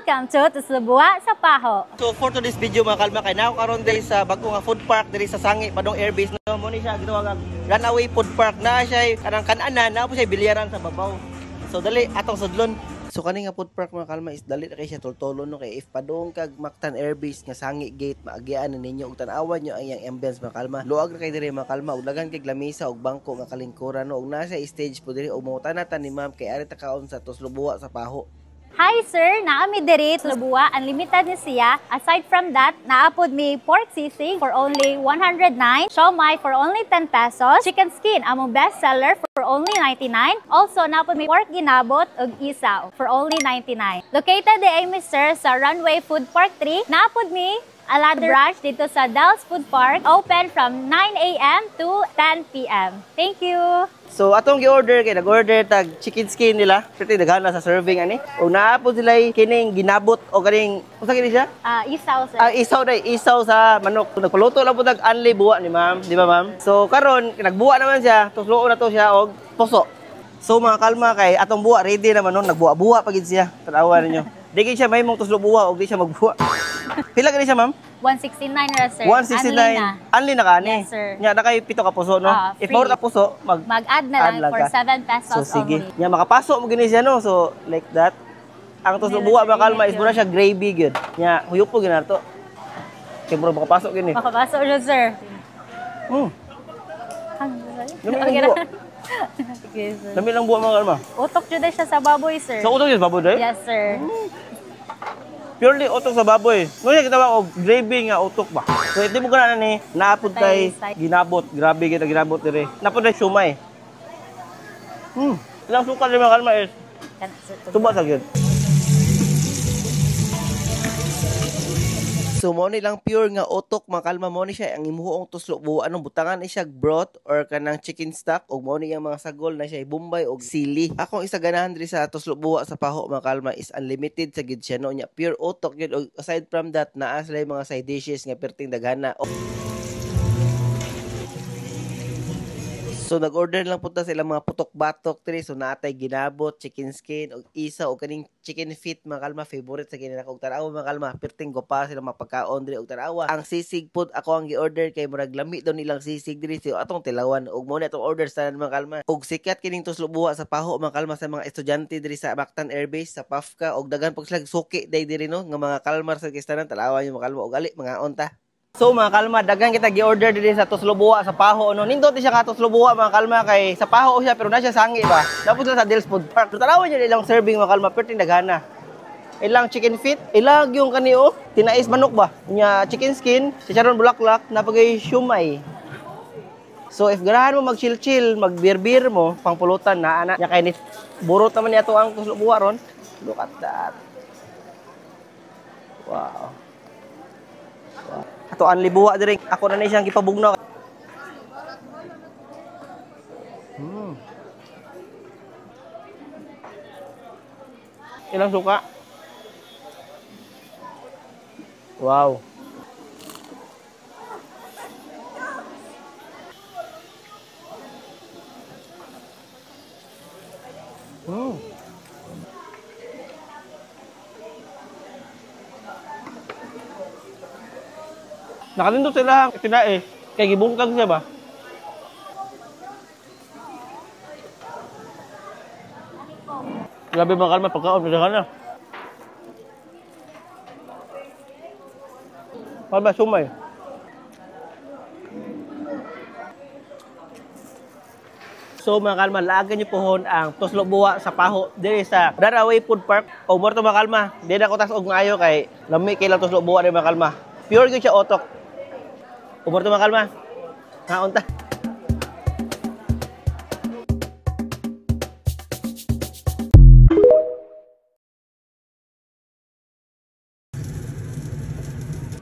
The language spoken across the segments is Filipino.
Welcome to Tuslubuwa sa Paho. So for today's video mga kalma, kay nako karon diri sa bago nga food park diri sa Sangi Padong Airbase no mo ni siya gitawag runaway food park na siya kanang kananan na po siya bilyaran sa babaw. So dali atong sudlon. So kani nga food park mga kalma is dali na kay siya tultulon no kay if padung kag Mactan Airbase nga Sangi gate maagian ninyo ug tan-awan nyo ang iyang ambience mga kalma. Luag na kay diri mga kalma ug dagan kay lamesa ug bangko nga kalingkuran no ug nasa stage po diri ug mautanatan ni ma'am kay ari ta kaon sa Tuslubuwa sa Paho. Hi sir, naami diri Tuslubuwa, unlimited ni siya. Aside from that, naapod mi pork sisig for only 109, siomai for only 10 pesos, chicken skin among best seller for only 99. Also, naapod mi pork ginabot ug isaw for only 99. Located di ay sir sa Runway Food Park 3, naapod mi Alada branch dito sa Del's Food Park, open from 9 a.m. to 10 p.m. Thank you! So atong gi-order kay nag-order tag chicken skin nila. Pretty daghan na sa serving ani. O naapod sila kining ginabot o kaning unsa kini siya? Isaw sir. Isaw day, isaw sa manok. Nagpaluto lang pud tag anli buwa ni ma'am, di ba ma'am? So karon nagbuwa naman siya, tusluo na to siya og puso. So mga kalma kay atong buwa ready naman no, nagbuwa-buwa pagid siya. Tanawa ninyo. Di kay siya may mong tuslo buwa og di siya magbuwa. Pila gani siya ma'am? 169 na sir. 169. Anli na kani. Yes sir. Nya na kay pito ka puso no. If more ka puso, mag-add na lang for 7 pesos so, sige. only. Nya makapasok mo gini siya no. So like that. Ang tuslo buwa mga kalma is mura siya gravy gyud. Nya huyupo gyud to. Kay mura makapasok gini. Makapasok jud sir. Dami lang buwa mga kalma. Utok jud siya sa baboy sir. So utok jud sa baboy day? Yes sir. Purely utok sa baboy. Ngunit kita ba og gravy nga utok ba? So ito mo kana ni naapod tay ginabot. Grabe kita ginabot dire. Napod tay siomai. Ilang suka ni mga kalma is tuba sa gyud. So mo ni lang pure nga utok mga kalma mo ni siya ang imuhong tuslubuwa anong butangan ni siya broth or kanang chicken stock ug mo ni yang mga sagol na siya bombay og sili. Akong isa ganahan diri sa Tuslubuwa sa Paho mga kalma is unlimited sa gid siya no nya pure utok gyud og aside from that naa sila mga side dishes nga perting daghana. So nag-order lang punta sila mga putok-batok diri so naatay ginabot, chicken skin og isa og kaning chicken feet mga kalma favorite sa kinila og tanawa mga kalma perting gopa sila mapagkaon diri og tanawa. Ang sisig pud ako ang gi-order kay murag lami daw nilang sisig diri so atong tilawan og mo na atong order sa mga kalma. Og sikat kining Tuslubuwa sa Paho mga kalma sa mga estudyante diri sa Mactan Airbase sa PAFCA og daghan pag sila suki day diri no nga mga kalmar sa kistanan tanawa yung mga kalma og ali mga onta. So mga kalma, daghan kita gi-order diri sa Tuslubuwa sa Paho no. Nindot siya ka Tuslubuwa mga kalma kay sa Paho siya pero na siya Sangi ba. Dapat sa Del's Food Park. Tanawan niyo ilang serving mga kalma perting daghana. Ilang chicken feet, ilang yung kanio, tinais manok ba? Nya chicken skin, chicharon bulaklak, napagay siomai. So if ganahan mo mag-chill-chill, mag-beer-beer mo, pangpulutan na ana. Nya kay ni burot naman niya to ang Tuslubuwa ron. Look at that. Wow. Ato ang libuwa diri. Ako na ni siyang gipabugnaw. Ilang suka? Wow. Nakalindot sila tinais. Kaya gibungkag siya ba? Grabe mga kalma, pagkaon, pagkaon na. Kalma, siomai. So mga kalma, laagan niyo pohon ang Tuslubuwa sa Paho diri sa Runaway Food Park. O mo to mga kalma, di na ko tas og ngayo kay lami kay lang Tuslubuwa ni mga kalma. Pure gyud siya otok. Umor to mga kalma. Unta.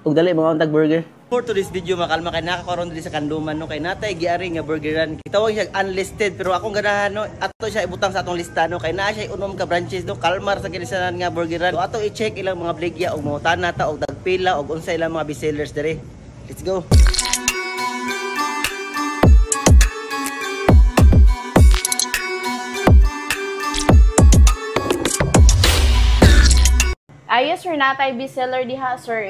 Ug dali mga untag burger. For today's video mga kalma kay nakakaroon diri sa Kanduman no kay natay giari nga burgeran. Kitawag siya unlisted pero akong ganahan no ato siya ibutang sa atong lista no kay naa siya unom ka branches no kalmar sa kinisanan nga burgeran. So ato i-check ilang mga bligya og mangutana ta og dagpila og unsa ilang mga bestsellers diri. Let's go. Ayo sir natay bestseller diha sir,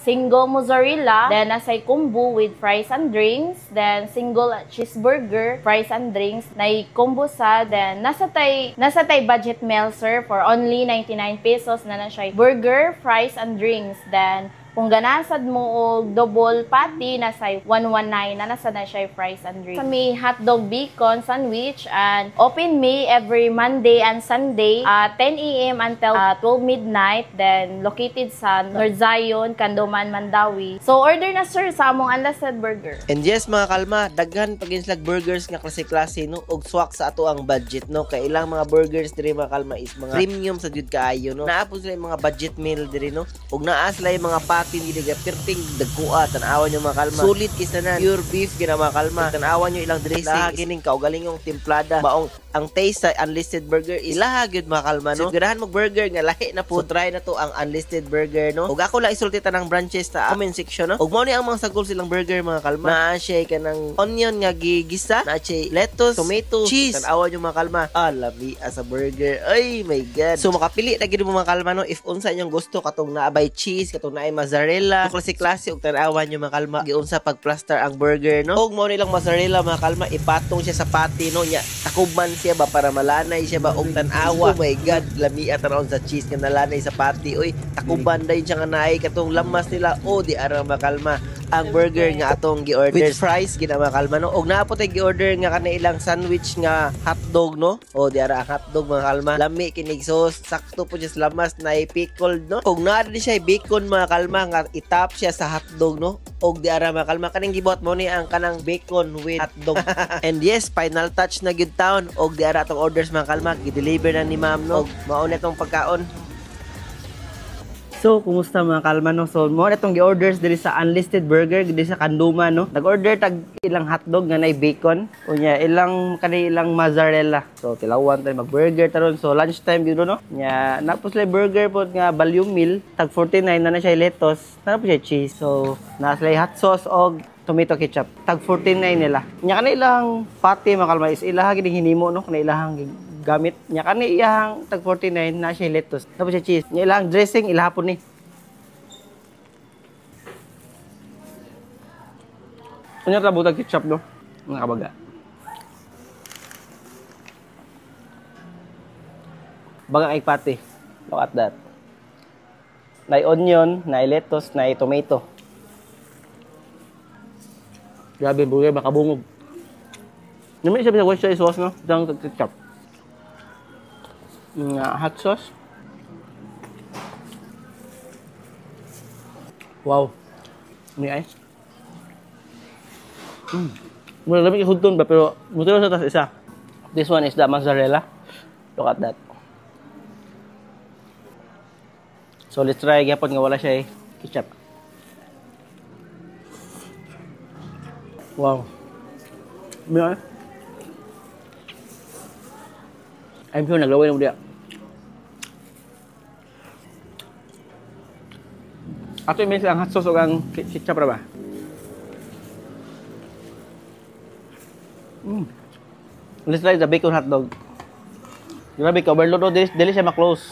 single mozzarella, then nasay combo with fries and drinks, then single cheeseburger, fries and drinks, nay combo sa, then nasa tay budget meal sir for only 99 pesos na siya burger, fries and drinks, then kung ganasad mo og double patty nasa 119 na nasa na siya fries and drinks. Sa may hotdog bacon sandwich and open me every Monday and Sunday 10 a.m. until 12 midnight, then located sa North Zion, Candoman, Mandawi. So order na sir sa among unlisted burger. And yes mga kalma, daghan pag-inslag burgers nga klase-klase no og swak sa ato ang budget no. Kay ilang mga burgers diri mga kalma is mga premium sa jud kaayo no. Naapos sila yung mga budget meal diri no. Og naa sila yung mga hindi perting dagkuha tanawan nyo mga kalma. Sulit kisa na pure beef gina mga kalma. Tanawan nyo ilang dressing. Laha gining kaugaling yung timplada. Maong ang taste sa unlisted burger is laha gyud mga kalma no. Sigurahan mo burger nga lahi na po. So, try na to ang unlisted burger no. Ug ako lang isulti tanang branches sa comment section no. Ug mao ni ang mga sagol silang burger mga kalma. Naa siya kanang onion nga gigisa, naa siya lettuce, tomato, cheese. Tanawan nyo mga kalma. Labi as a burger. Ay my god. So makapili na gyud mo mga kalma no if unsa inyong gusto katong naabay cheese, katong naay mozzarella, klase-klase og tan-awan nyo mga kalma giunsa pag-plaster ang burger no. Og mo nilang mozzarella mga kalma ipatong siya sa patty no nya takuban siya ba para malanay siya ba og tan-awa. Oh my god, lamia taron sa cheese nga nalanay sa patty. Oy, takuban dayon siya nga naay katong lamas nila. Di ara mga kalma ang burger nga atong gi-order with fries gina mga kalma no. Og naapot ay gi-order nga kanailang sandwich nga hotdog no. Di ara ang hotdog mga kalma. Lami kinig sauce, sakto po siya sa lamas na pickled no. Og naa din siya bacon mga kalma nga itap siya sa hotdog no. Og di ara mga kalma kaning gibuhat mo ni ang kanang bacon with hotdog. And yes, final touch na gyud taon. Og di ara atong orders mga kalma gi-deliver na ni ma'am no. Og mao na tong pagkaon. So, kumusta mga kalma no? So, mo na itong gi-orders diri sa unlisted burger diri sa Candoman no. Nag-order tag ilang hotdog nga nay bacon, unya ilang ilang mozzarella. So, tilawan tayo mag-burger taron. So, lunchtime gyud no. Nya napos lay burger pod nga value meal tag 49 na siya lettuce, na po siya cheese. So, na sila hot sauce og tomato ketchup. Tag 49 nila. Nya ilang patty mga kalma is ilaha gid hinimo no, kanailang gamit nya kani iyang tag 49 na siya lettuce tapos siya cheese nya ilang dressing ilahapon ni unya ta butag ketchup no mga kabaga bagang egg patty look at that na onion na lettuce na tomato grabe burger makabungog nami siya sa oyster sauce no jang ketchup hot sauce. Wow. Ini ay. Mula lamig ihudton ba pero mutero sa tas isa. This one is the mozzarella. Look at that. So let's try gyapon nga wala siya ketchup. Wow. Ini ay. I'm sure naglaway na mo diya. Ato yung minsan ang hot sauce o ang ketchup ra ba? Let's try the bacon hot dog. Grabe ka, overload o. Dili siya ma-close.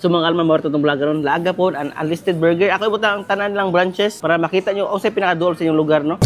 So mga kalma, mawar itong vlogger ron. Laga po, an unlisted burger. Ako ibutang ang tanan lang branches para makita nyo o sa pinakaduol sa inyong lugar, no?